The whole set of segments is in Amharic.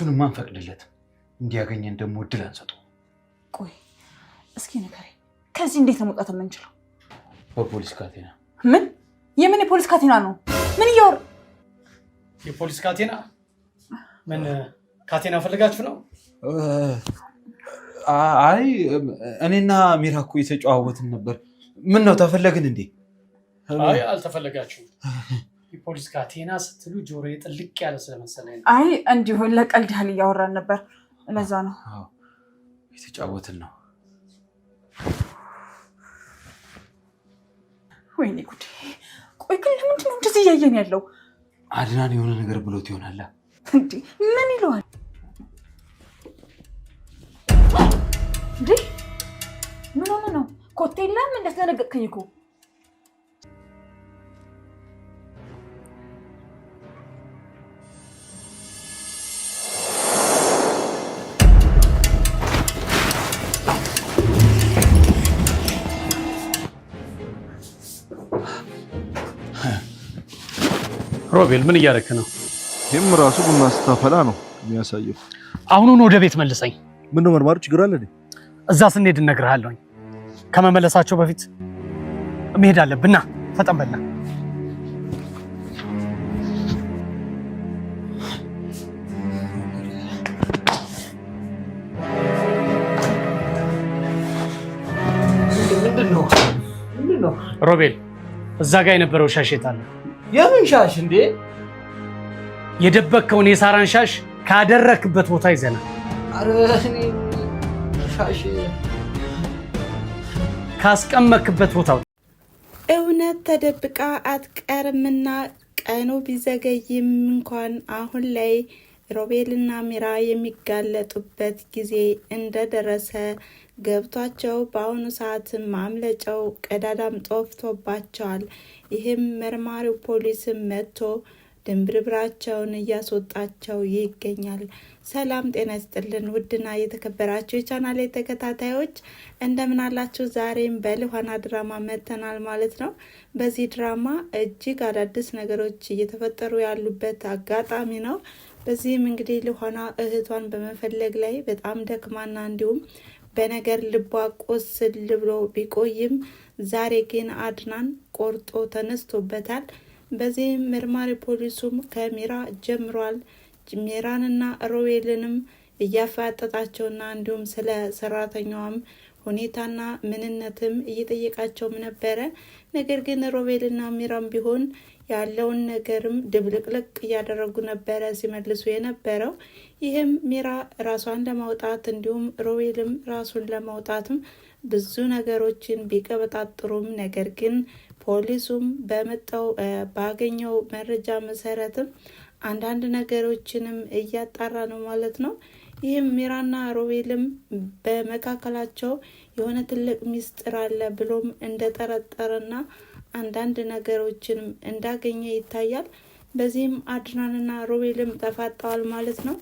እሱን ማንፈቅድለት እንዲያገኘን ደግሞ እድል አንሰጠው። ቆይ እስኪ ንገረኝ፣ ከዚህ እንዴት ነው መውጣት የምንችለው? በፖሊስ ካቴና። ምን? የምን የፖሊስ ካቴና ነው? ምን ይወር? የፖሊስ ካቴና? ምን ካቴና ፈልጋችሁ ነው? አይ እኔና ሚራ እኮ የተጨዋወትን ነበር። ምን ነው ተፈለግን እንዴ? አይ አልተፈለጋችሁም። የፖሊስ ካቴና ስትሉ ጆሮዬ ጥልቅ ያለ ስለመሰለኝ ነው። አይ እንዲሁ ለቀልድ ያህል እያወራን ነበር፣ ለዛ ነው። አዎ የተጫወትን ነው። ወይኔ ጉዴ! ቆይ ግን ለምንድን ነው እንደዚህ እያየን ያለው? አድናን የሆነ ነገር ብሎት ይሆናል። እንዴ ምን ይለዋል እንዴ? ምን ሆነ ነው? ኮቴ የለም እንዳስደነገጥከኝ እኮ። ሮቤል ምን እያደረክ ነው? ይህም ራሱ ቡና ስታፈላ ነው የሚያሳየው። አሁኑን ወደ ቤት መልሰኝ። ምን ነው መርማሩ ችግር አለ? እዛ ስንሄድ እነግርሃለሁ። ከመመለሳቸው በፊት መሄድ አለብና ፈጠን በልና። ምንድነው? ሮቤል እዛ ጋር የነበረው ሻሽ የት አለ? የምን ሻሽ እንዴ? የደበቅከውን የሳራን ሻሽ ካደረክበት ቦታ ይዘናል። አረ እኔ ሻሽ ካስቀመክበት ቦታ። እውነት ተደብቃ አትቀርምና ቀኑ ቢዘገይም እንኳን አሁን ላይ ሮቤልና ሚራ የሚጋለጡበት ጊዜ እንደደረሰ ገብቷቸው በአሁኑ ሰዓት ማምለጫው ቀዳዳም ጦፍቶባቸዋል። ይህም መርማሪው ፖሊስም መጥቶ ድንብርብራቸውን እያስወጣቸው ይገኛል። ሰላም ጤና ይስጥልን ውድና የተከበራችሁ የቻናሌ ተከታታዮች እንደምን አላችሁ? ዛሬም በልኋና ድራማ መጥተናል ማለት ነው። በዚህ ድራማ እጅግ አዳዲስ ነገሮች እየተፈጠሩ ያሉበት አጋጣሚ ነው። በዚህም እንግዲህ ልኋና እህቷን በመፈለግ ላይ በጣም ደክማና እንዲሁም በነገር ልቧ ቆስል ብሎ ቢቆይም ዛሬ ግን አድናን ቆርጦ ተነስቶበታል። በዚህም መርማሪ ፖሊሱም ከሚራ ጀምሯል። ሚራንና ሮቤልንም እያፋጠጣቸውና እንዲሁም ስለ ሰራተኛዋም ሁኔታና ምንነትም እየጠየቃቸውም ነበረ። ነገር ግን ሮቤልና ሚራም ቢሆን ያለውን ነገርም ድብልቅልቅ እያደረጉ ነበረ ሲመልሱ የነበረው። ይህም ሚራ ራሷን ለማውጣት እንዲሁም ሮቤልም ራሱን ለማውጣትም ብዙ ነገሮችን ቢቀበጣጥሩም ነገር ግን ፖሊሱም በመጣው ባገኘው መረጃ መሰረትም አንዳንድ ነገሮችንም እያጣራ ነው ማለት ነው። ይህም ሚራና ሮቤልም በመካከላቸው የሆነ ትልቅ ሚስጥር አለ ብሎም እንደጠረጠረና አንዳንድ ነገሮችንም እንዳገኘ ይታያል። በዚህም አድናንና ሮቤልም ተፋጠዋል ማለት ነው።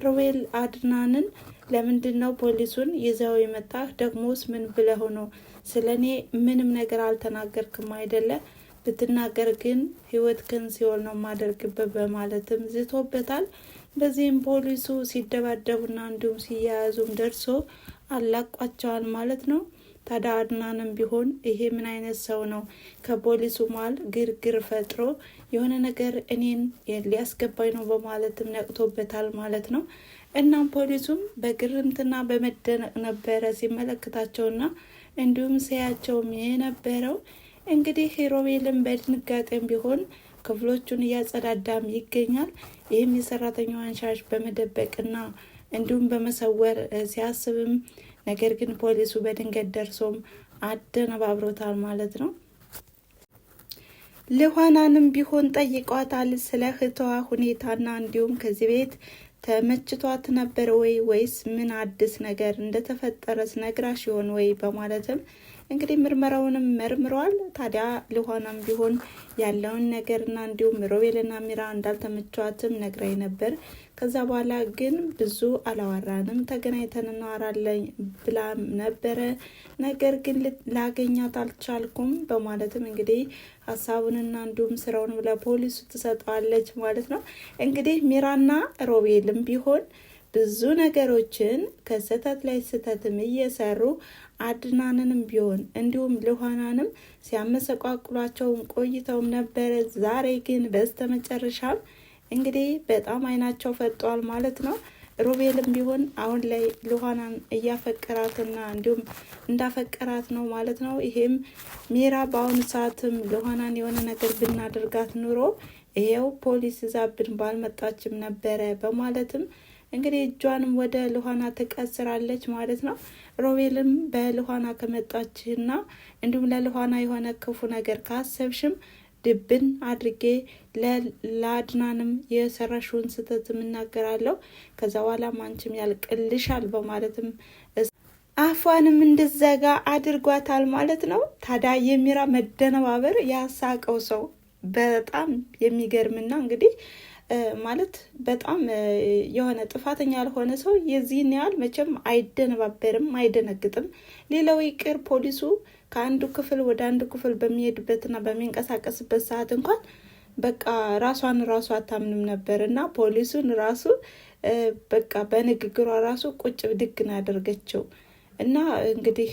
ሮቤል አድናንን ለምንድን ነው ፖሊሱን ይዘው የመጣህ? ደግሞስ ምን ብለህ ነው? ስለኔ ምንም ነገር አልተናገርክም አይደለ? ብትናገር ግን ህይወትህን ሲኦል ነው ማደርግበት በማለትም ዝቶበታል። በዚህም ፖሊሱ ሲደባደቡና እንዲሁም ሲያያዙም ደርሶ አላቋቸዋል ማለት ነው። ታዲያ አድናንም ቢሆን ይሄ ምን አይነት ሰው ነው? ከፖሊሱ መሃል ግርግር ፈጥሮ የሆነ ነገር እኔን ሊያስገባኝ ነው በማለትም ነቅቶበታል ማለት ነው። እናም ፖሊሱም በግርምትና በመደነቅ ነበረ ሲመለከታቸውና እንዲሁም ሲያቸውም የነበረው። እንግዲህ ሮቤልም በድንጋጤም ቢሆን ክፍሎቹን እያጸዳዳም ይገኛል። ይህም የሰራተኛዋን ሻሽ በመደበቅና እንዲሁም በመሰወር ሲያስብም ነገር ግን ፖሊሱ በድንገት ደርሶም አደነባብሮታል ማለት ነው። ልኋናንም ቢሆን ጠይቋታል ስለ እህቷ ሁኔታና እንዲሁም ከዚህ ቤት ተመችቷት ነበር ወይስ ምን አዲስ ነገር እንደተፈጠረስ ነግራሽ ይሆን ወይ በማለትም እንግዲህ ምርመራውንም መርምረዋል። ታዲያ ልኋናም ቢሆን ያለውን ነገርና እንዲሁም ሮቤልና ሚራ እንዳልተመቿትም ነግራይ ነበር። ከዛ በኋላ ግን ብዙ አላወራንም፣ ተገናኝተን እናወራለን ብላ ነበረ። ነገር ግን ላገኛት አልቻልኩም በማለትም እንግዲህ ሀሳቡንና እንዲሁም ስራውን ለፖሊሱ ትሰጠዋለች ማለት ነው። እንግዲህ ሚራና ሮቤልም ቢሆን ብዙ ነገሮችን ከስህተት ላይ ስህተትም እየሰሩ አድናንንም ቢሆን እንዲሁም ልኋናንም ሲያመሰቋቁሏቸውም ቆይተውም ነበረ። ዛሬ ግን በስተመጨረሻም እንግዲህ በጣም አይናቸው ፈጧል ማለት ነው። ሮቤልም ቢሆን አሁን ላይ ልኋናን እያፈቀራትና እንዲሁም እንዳፈቀራት ነው ማለት ነው። ይሄም ሚራ በአሁኑ ሰዓትም ልኋናን የሆነ ነገር ብናደርጋት ኑሮ ይሄው ፖሊስ ይዛብን ባልመጣችም ነበረ በማለትም እንግዲህ እጇንም ወደ ልኋና ትቀስራለች ማለት ነው። ሮቤልም በልኋና ከመጣችና እንዲሁም ለልኋና የሆነ ክፉ ነገር ካሰብሽም ድብን አድርጌ ለአድናንም የሰራሽውን ስህተት እናገራለሁ፣ ከዛ በኋላ አንቺም ያልቅልሻል በማለትም አፏንም እንድዘጋ አድርጓታል ማለት ነው። ታዲያ የሚራ መደነባበር ያሳቀው ሰው በጣም የሚገርምና እንግዲህ ማለት በጣም የሆነ ጥፋተኛ ያልሆነ ሰው የዚህን ያህል መቼም አይደነባበርም፣ አይደነግጥም። ሌላው ይቅር ፖሊሱ ከአንዱ ክፍል ወደ አንዱ ክፍል በሚሄድበትና በሚንቀሳቀስበት ሰዓት እንኳን በቃ ራሷን ራሱ አታምንም ነበር እና ፖሊሱን ራሱ በቃ በንግግሯ ራሱ ቁጭ ብድግ ነው ያደርገችው። እና እንግዲህ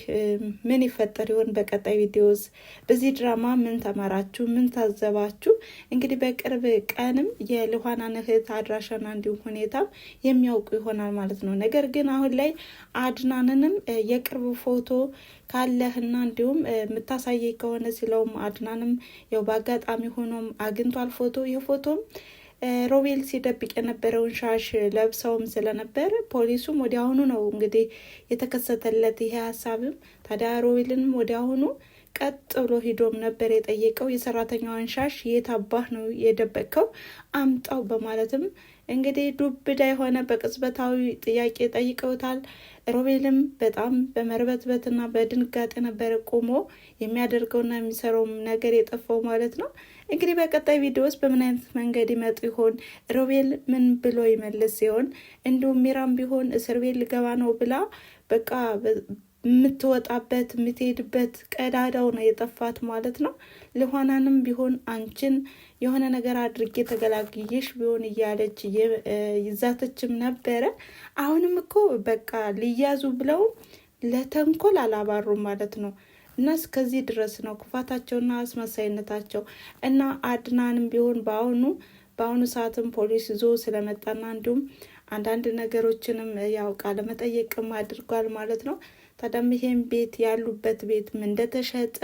ምን ይፈጠር ይሆን በቀጣይ ቪዲዮስ? በዚህ ድራማ ምን ተማራችሁ? ምን ታዘባችሁ? እንግዲህ በቅርብ ቀንም የልኋናን እህት አድራሻና እንዲሁም ሁኔታም የሚያውቁ ይሆናል ማለት ነው። ነገር ግን አሁን ላይ አድናንንም የቅርብ ፎቶ ካለህና እንዲሁም የምታሳየኝ ከሆነ ሲለውም አድናንም ያው በአጋጣሚ ሆኖም አግኝቷል ፎቶ። የፎቶም ሮቤል ሲደብቅ የነበረውን ሻሽ ለብሰውም ስለነበር ፖሊሱም ወዲያውኑ ነው እንግዲህ የተከሰተለት ይሄ ሀሳብም። ታዲያ ሮቤልንም ወዲያውኑ ቀጥ ብሎ ሂዶም ነበር የጠየቀው የሰራተኛዋን ሻሽ የት አባህ ነው የደበቀው አምጣው በማለትም እንግዲህ ዱብዳ የሆነ በቅጽበታዊ ጥያቄ ጠይቀውታል። ሮቤልም በጣም በመርበትበትና በድንጋጤ ነበር ቆሞ የሚያደርገውና የሚሰራውም ነገር የጠፋው ማለት ነው። እንግዲህ በቀጣይ ቪዲዮስ በምን አይነት መንገድ ይመጡ ይሆን? ሮቤል ምን ብሎ ይመልስ ሲሆን እንዲሁም ሚራም ቢሆን እስር ቤት ልገባ ነው ብላ በቃ የምትወጣበት የምትሄድበት ቀዳዳው ነው የጠፋት ማለት ነው። ልኋናንም ቢሆን አንቺን የሆነ ነገር አድርጌ ተገላግዬሽ ቢሆን እያለች ይዛተችም ነበረ። አሁንም እኮ በቃ ሊያዙ ብለው ለተንኮል አላባሩም ማለት ነው። እና እስከዚህ ድረስ ነው ክፋታቸውና አስመሳይነታቸው። እና አድናንም ቢሆን በአሁኑ ሰዓትም ፖሊስ ይዞ ስለመጣና እንዲሁም አንዳንድ ነገሮችንም ያው ቃለ መጠየቅም አድርጓል ማለት ነው። ታዲያም ይሄን ቤት ያሉበት ቤትም እንደተሸጠ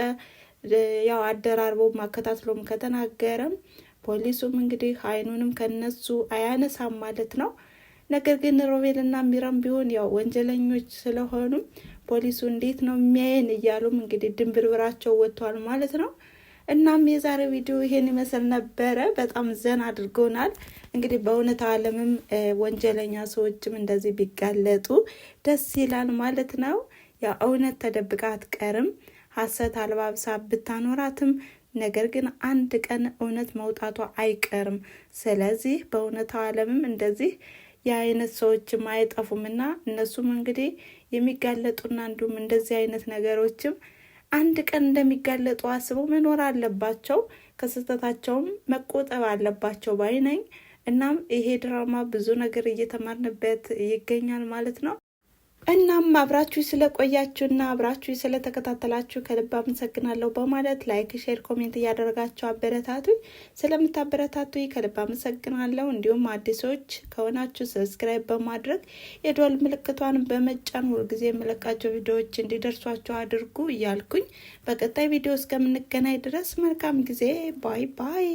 ያው አደራርቦም አከታትሎም ከተናገረም ፖሊሱም እንግዲህ አይኑንም ከነሱ አያነሳም ማለት ነው። ነገር ግን ሮቤልና ሚራም ቢሆን ያው ወንጀለኞች ስለሆኑ ፖሊሱ እንዴት ነው የሚያየን እያሉም እንግዲህ ድንብርብራቸው ወጥቷል ማለት ነው። እናም የዛሬው ቪዲዮ ይሄን ይመስል ነበረ። በጣም ዘና አድርጎናል። እንግዲህ በእውነት ዓለምም ወንጀለኛ ሰዎችም እንደዚህ ቢጋለጡ ደስ ይላል ማለት ነው። ያ እውነት ተደብቃ አትቀርም፣ ሀሰት አልባብሳ ብታኖራትም ነገር ግን አንድ ቀን እውነት መውጣቷ አይቀርም። ስለዚህ በእውነት ዓለምም እንደዚህ የአይነት ሰዎችም አይጠፉምና እነሱም እንግዲህ የሚጋለጡና እንዲሁም እንደዚህ አይነት ነገሮችም አንድ ቀን እንደሚጋለጡ አስበው መኖር አለባቸው። ከስህተታቸውም መቆጠብ አለባቸው ባይ ነኝ። እናም ይሄ ድራማ ብዙ ነገር እየተማርንበት ይገኛል ማለት ነው። እናም አብራችሁ ስለቆያችሁና አብራችሁ ስለተከታተላችሁ ከልብ አመሰግናለሁ በማለት ላይክ፣ ሼር፣ ኮሜንት እያደረጋችሁ አበረታቱኝ። ስለምታበረታቱኝ ከልብ አመሰግናለሁ። እንዲሁም አዲሶች ከሆናችሁ ሰብስክራይብ በማድረግ የደወል ምልክቷን በመጫን ሁልጊዜ የምለቃቸው ቪዲዮዎች እንዲደርሷችሁ አድርጉ እያልኩኝ በቀጣይ ቪዲዮ እስከምንገናኝ ድረስ መልካም ጊዜ። ባይ ባይ።